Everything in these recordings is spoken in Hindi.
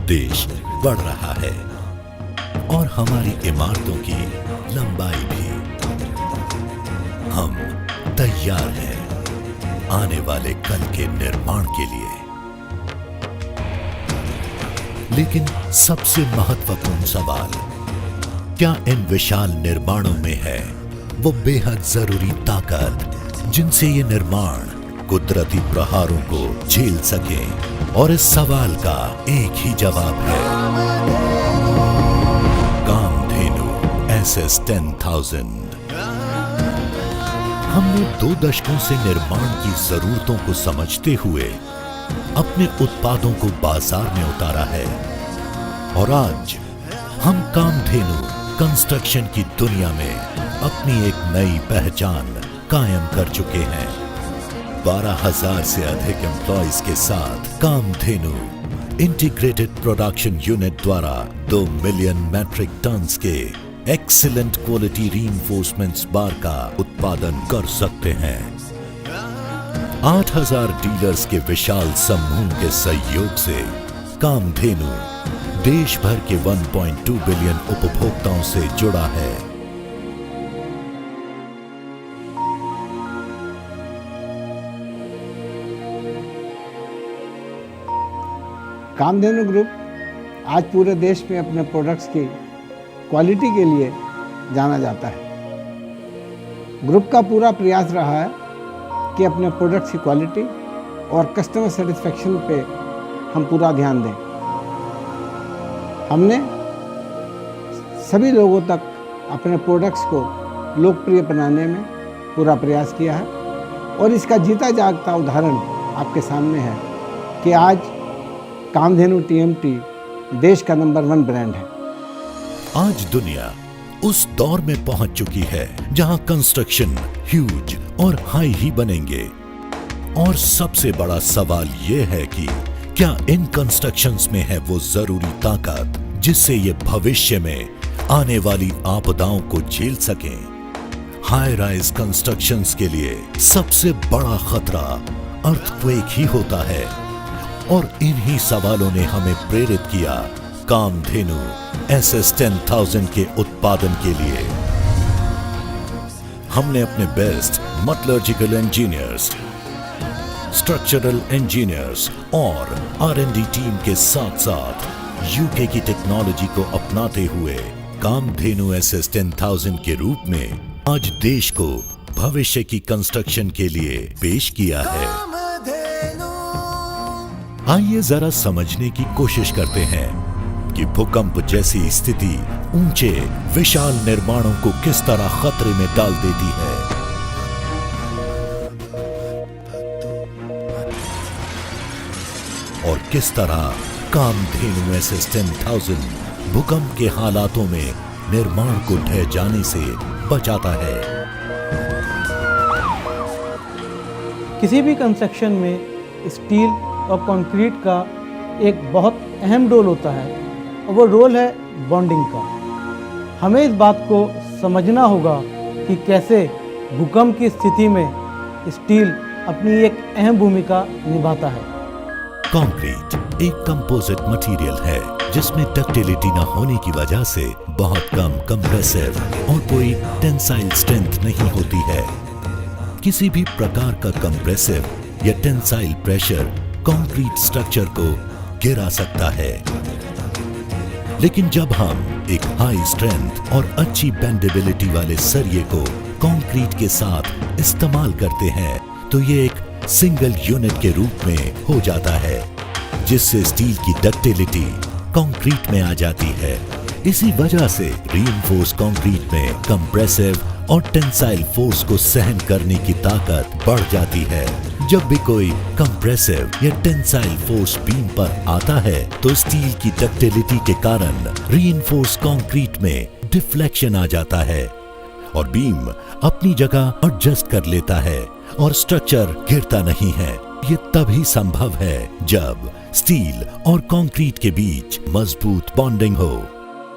देश बढ़ रहा है और हमारी इमारतों की लंबाई भी। हम तैयार हैं आने वाले कल के निर्माण के लिए। लेकिन सबसे महत्वपूर्ण सवाल, क्या इन विशाल निर्माणों में है वो बेहद जरूरी ताकत जिनसे ये निर्माण कुदरती प्रहारों को झेल सके? और इस सवाल का एक ही जवाब है, कामधेनु SS-10000। हमने 2 दशकों से निर्माण की जरूरतों को समझते हुए अपने उत्पादों को बाजार में उतारा है और आज हम कामधेनु कंस्ट्रक्शन की दुनिया में अपनी एक नई पहचान कायम कर चुके हैं। 12,000 से अधिक एम्प्लॉइज के साथ कामधेनु इंटीग्रेटेड प्रोडक्शन यूनिट द्वारा 2 मिलियन मैट्रिक टन्स के एक्सीलेंट क्वालिटी रीइंफोर्समेंट्स बार का उत्पादन कर सकते हैं। 8,000 डीलर्स के विशाल समूह के सहयोग से कामधेनु देश भर के 1.2 बिलियन उपभोक्ताओं से जुड़ा है। कामधेनु ग्रुप आज पूरे देश में अपने प्रोडक्ट्स की क्वालिटी के लिए जाना जाता है। ग्रुप का पूरा प्रयास रहा है कि अपने प्रोडक्ट्स की क्वालिटी और कस्टमर सेटिस्फेक्शन पे हम पूरा ध्यान दें। हमने सभी लोगों तक अपने प्रोडक्ट्स को लोकप्रिय बनाने में पूरा प्रयास किया है और इसका जीता जागता उदाहरण आपके सामने है कि आज कामधेनु TMT देश का नंबर 1 ब्रांड है। आज दुनिया उस दौर में पहुंच चुकी है जहां कंस्ट्रक्शन ह्यूज और हाई ही बनेंगे और सबसे बड़ा सवाल यह है कि क्या इन कंस्ट्रक्शंस में है वो जरूरी ताकत जिससे ये भविष्य में आने वाली आपदाओं को झेल सकें? हाई राइज कंस्ट्रक्शंस के लिए सबसे बड़ा खतरा अर्थक्वेक ही होता है और इन्हीं सवालों ने हमें प्रेरित किया कामधेनु SS-10000 के उत्पादन के लिए। हमने अपने best metallurgical engineers, structural engineers और R&D टीम के साथ साथ UK की टेक्नोलॉजी को अपनाते हुए कामधेनु SS-10000 के रूप में आज देश को भविष्य की कंस्ट्रक्शन के लिए पेश किया है। आइए जरा समझने की कोशिश करते हैं कि भूकंप जैसी स्थिति ऊंचे विशाल निर्माणों को किस तरह खतरे में डाल देती है। और किस तरह कामधेनु SS-10000 भूकंप के हालातों में निर्माण को ढह जाने से बचाता है। किसी भी कंस्ट्रक्शन में स्टील और कंक्रीट का एक बहुत अहम रोल होता है और वो रोल है बॉन्डिंग का। हमें इस बात को समझना होगा कि कैसे भूकंप की स्थिति में स्टील अपनी एक अहम भूमिका निभाता है। कंक्रीट एक कंपोजिट मटेरियल है जिसमें डक्टिलिटी न होने की वजह से बहुत कम कंप्रेसिव और कोई टेंसाइल स्ट्रेंथ नहीं होती है। किसी भी प्रकार का कंप्रेसिव या टेंसाइल प्रेशर कंक्रीट स्ट्रक्चर को गिरा सकता है। लेकिन जब हम एक हाई स्ट्रेंथ और अच्छी बेंडेबिलिटी वाले सरिये को कंक्रीट के साथ इस्तेमाल करते हैं तो ये एक सिंगल यूनिट के रूप में हो जाता है जिससे स्टील की डक्टिलिटी कंक्रीट में आ जाती है। इसी वजह से रीइंफोर्स कंक्रीट में कंप्रेसिव और टेंसाइल फोर्स को सहन करने की ताकत बढ़ जाती है। जब भी कोई कंप्रेसिव या टेंसाइल फोर्स बीम पर आता है तो स्टील की डक्टिलिटी के कारण रीइंफोर्स कंक्रीट में डिफ्लेक्शन आ जाता है और बीम अपनी जगह एडजस्ट कर लेता है और स्ट्रक्चर गिरता नहीं है। ये तभी संभव है जब स्टील और कंक्रीट के बीच मजबूत बॉन्डिंग हो।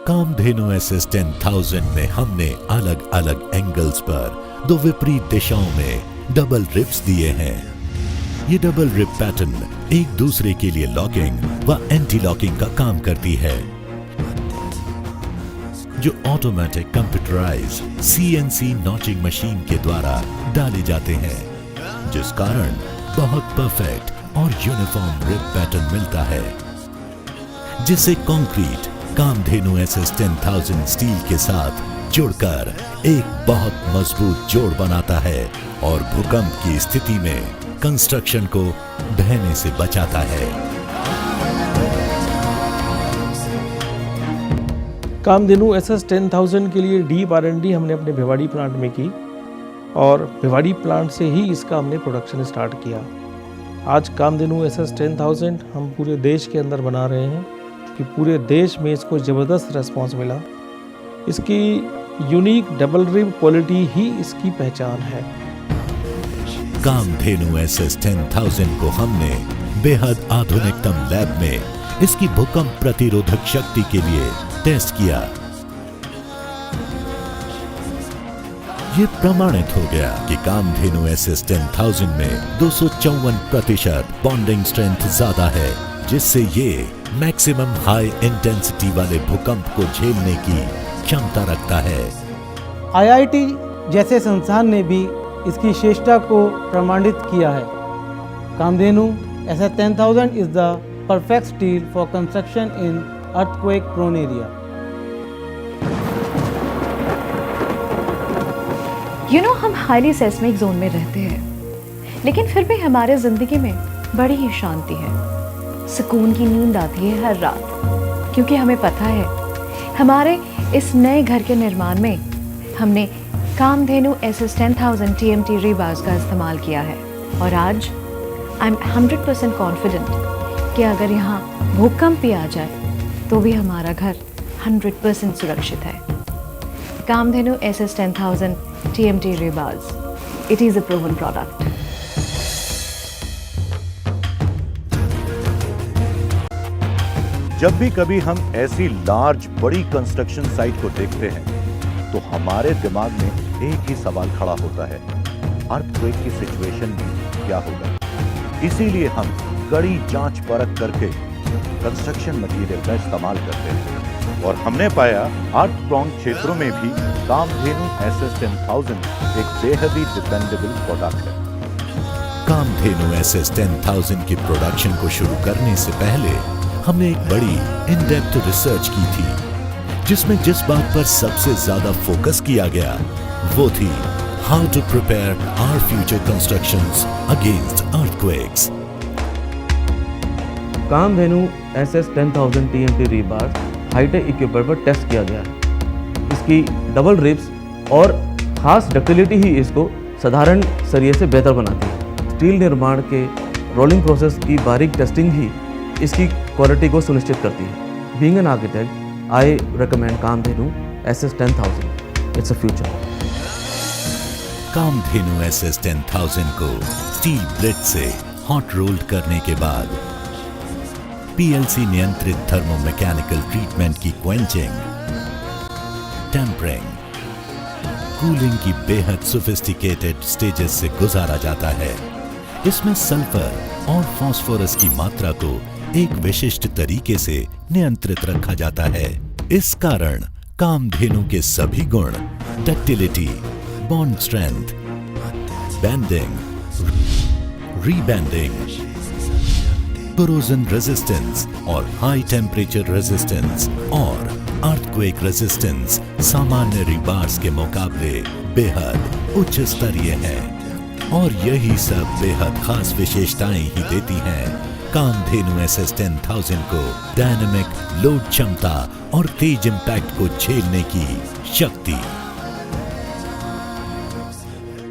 कामधेनु SS-10000 में हमने अलग अलग एंगल्स पर 2 विपरीत दिशाओं में डबल रिब्स दिए हैं ये डबल रिब पैटर्न एक दूसरे के लिए लॉकिंग व एंटी लॉकिंग का काम करती है, जो automatic computerise CNC notching machine के द्वारा डाले जाते हैं, जिस कारण बहुत परफेक्ट और यूनिफॉर्म रिब पैटर्न मिलता है, जिसे कंक्रीट कामधेनु SS 10000 स्टील के साथ जुड़कर एक बहुत मजबूत जोड़ बनाता है और भूकंप की स्थिति में कंस्ट्रक्शन को ढहने से बचाता है। कामधेनु SS 10000 के लिए डीप R&D हमने अपने भिवाड़ी प्लांट में की और भिवाड़ी प्लांट से ही इसका हमने प्रोडक्शन स्टार्ट किया। आज कामधेनु SS 10000 हम पूरे देश के अंदर बना रहे हैं कि पूरे देश में इसको ज़बरदस्त रेस्पॉन्स मिला। इसकी यूनिक डबल रिब क्वालिटी ही इसकी पहचान है। कामधेनु SS 10000 को हमने बेहद आधुनिकतम लैब में इसकी भूकंप प्रतिरोधक शक्ति के लिए टेस्ट किया। ये प्रमाणित हो गया कि कामधेनु SS 10000 में 254% बॉन्डिंग स्ट्रेंथ ज्यादा है, जिससे ये मैक्सिमम हाई इंटेंसिटी वाले भूकंप को झेलने की क्षमता रखता है। IIT जैसे संस्थान ने भी इसकी श्रेष्ठता को प्रमाणित किया है। Kamdhenu SS 10000 is the perfect steel for construction in earthquake prone area. हम हाईली सेस्मिक जोन में रहते हैं, लेकिन फिर भी हमारे जिंदगी में बड़ी ही शांति है, सुकून की नींद आती है हर रात, क्योंकि हमें पता है हमारे इस नए घर के निर्माण में हमने कामधेनु SS 10000 TMT रीबार्स का इस्तेमाल किया है। और आज आई एम 100% कॉन्फिडेंट कि अगर यहाँ भूकंप भी आ जाए तो भी हमारा घर 100% सुरक्षित है। Kamdhenu SS 10000 TMT rebars. It is a proven product. जब भी कभी हम ऐसी लार्ज बड़ी कंस्ट्रक्शन साइट को देखते हैं तो हमारे दिमाग में एक ही सवाल खड़ा होता है, अर्थक्वेक की सिचुएशन में क्या होगा। इसीलिए हम कड़ी जांच परख करके कंस्ट्रक्शन मटेरियल का इस्तेमाल करते हैं और हमने पाया अर्थ प्रोन क्षेत्रों में भी कामधेनु SS 10000 एक बेहद ही डिपेंडेबल प्रोडक्ट है। कामधेनु SS 10000 की प्रोडक्शन को शुरू करने से पहले हमने एक बड़ी इन डेप्थ रिसर्च की थी, जिसमें जिस बात पर सबसे ज्यादा फोकस किया गया वो थी how to prepare our future constructions against earthquakes. Kamdhenu SS 10000 TMT rebar high tech equipment पर टेस्ट किया गया है। इसकी डबल रिब्स और खास डक्टिलिटी ही इसको साधारण सरिये से बेहतर बनाती है। स्टील निर्माण के रोलिंग प्रोसेस की बारीक टेस्टिंग ही इसकी क्वालिटी को सुनिश्चित करती है। Being an architect, I recommend Kamdhenu SS 10000। It's a future. Kamdhenu SS 10000 को स्टील ब्लेड से हॉट रोल्ड करने के बाद PLC नियंत्रित थर्मोमैकेनिकल ट्रीटमेंट की क्वेंचिंग, टेम्परिंग, कूलिंग की बेहद सोफिस्टिकेटेड स्टेजेस से गुजारा जाता है। इसमें सल्फर और फास्फोरस की मात्रा को एक विशिष्ट तरीके से नियंत्रित रखा जाता है। इस कारण कामधेनु के सभी गुण ductility, bond strength, bending, rebending, corrosion resistance और हाई टेम्परेचर रेजिस्टेंस और अर्थक्वेक रेजिस्टेंस सामान्य रीबार्स के मुकाबले बेहद उच्च स्तरीय है और यही सब बेहद खास विशेषताएं ही देती हैं कामधेनु SS 10000 को डायनामिक लोड क्षमता और तेज इंपैक्ट को झेलने की शक्ति।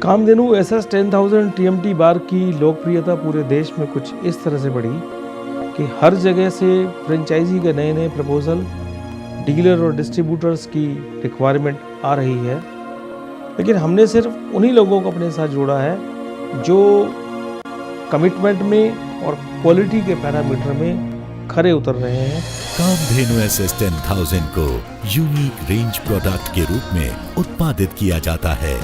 कामधेनु SS 10000 TMT बार की लोकप्रियता पूरे देश में कुछ इस तरह से बढ़ी कि हर जगह से फ्रेंचाइजी के नए नए प्रपोजल, डीलर और डिस्ट्रीब्यूटर्स की रिक्वायरमेंट आ रही है। लेकिन हमने सिर्फ उन्हीं लोगों को अपने साथ जोड़ा है जो कमिटमेंट में और क्वालिटी के पैरामीटर में खरे उतर रहे हैं। कामधेनु SS 10000 को यूनिक रेंज प्रोडक्ट के रूप में उत्पादित किया जाता है।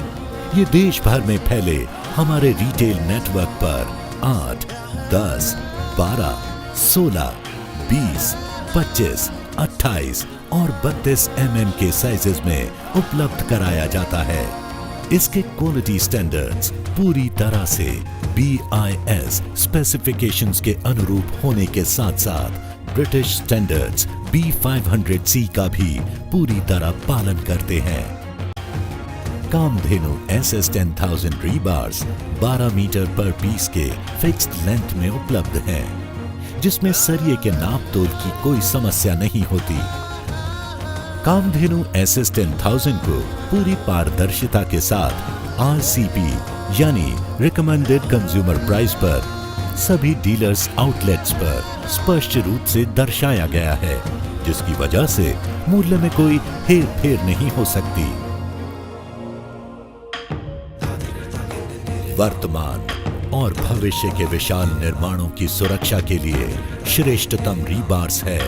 ये देश भर में फैले हमारे रिटेल नेटवर्क पर 8 10, 12, 16, 20, 25, 28 और 32 mm के साइजेस में उपलब्ध कराया जाता है। इसके क्वालिटी स्टैंडर्ड्स पूरी तरह से BIS स्पेसिफिकेशंस के अनुरूप होने के साथ साथ ब्रिटिश स्टैंडर्ड्स B500C का भी पूरी तरह पालन करते हैं। कामधेनु SS10000 रीबार्स 12 मीटर पर पीस के फिक्स्ड लेंथ में उपलब्ध हैं, जिसमें सरिये के नाप तोल की कोई समस्या नहीं होती। कामधेनु SS10000 को पूरी पारदर्शिता के साथ RCP यानी रिकमेंडेड कंज्यूमर प्राइस पर सभी डीलर्स आउटलेट्स पर स्पष्ट रूप से दर्शाया गया है, जिसकी वजह से मूल्य में कोई हेर फेर नहीं हो सकती। वर्तमान और भविष्य के विशाल निर्माणों की सुरक्षा के लिए श्रेष्ठतम रीबार्स है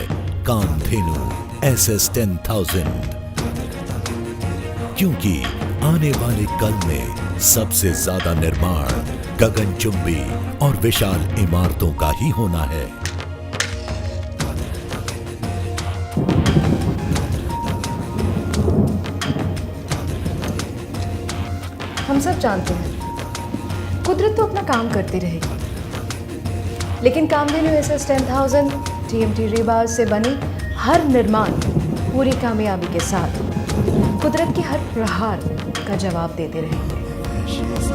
कामधेनु SS10000, क्योंकि आने वाले कल में सबसे ज्यादा निर्माण गगनचुंबी और विशाल इमारतों का ही होना है। हम सब जानते हैं कुदरत तो अपना काम करती रहेगी, लेकिन कामधेनु SS10000 TMT रीबार से बनी हर निर्माण पूरी कामयाबी के साथ कुदरत की हर प्रहार का जवाब देते रहेंगे।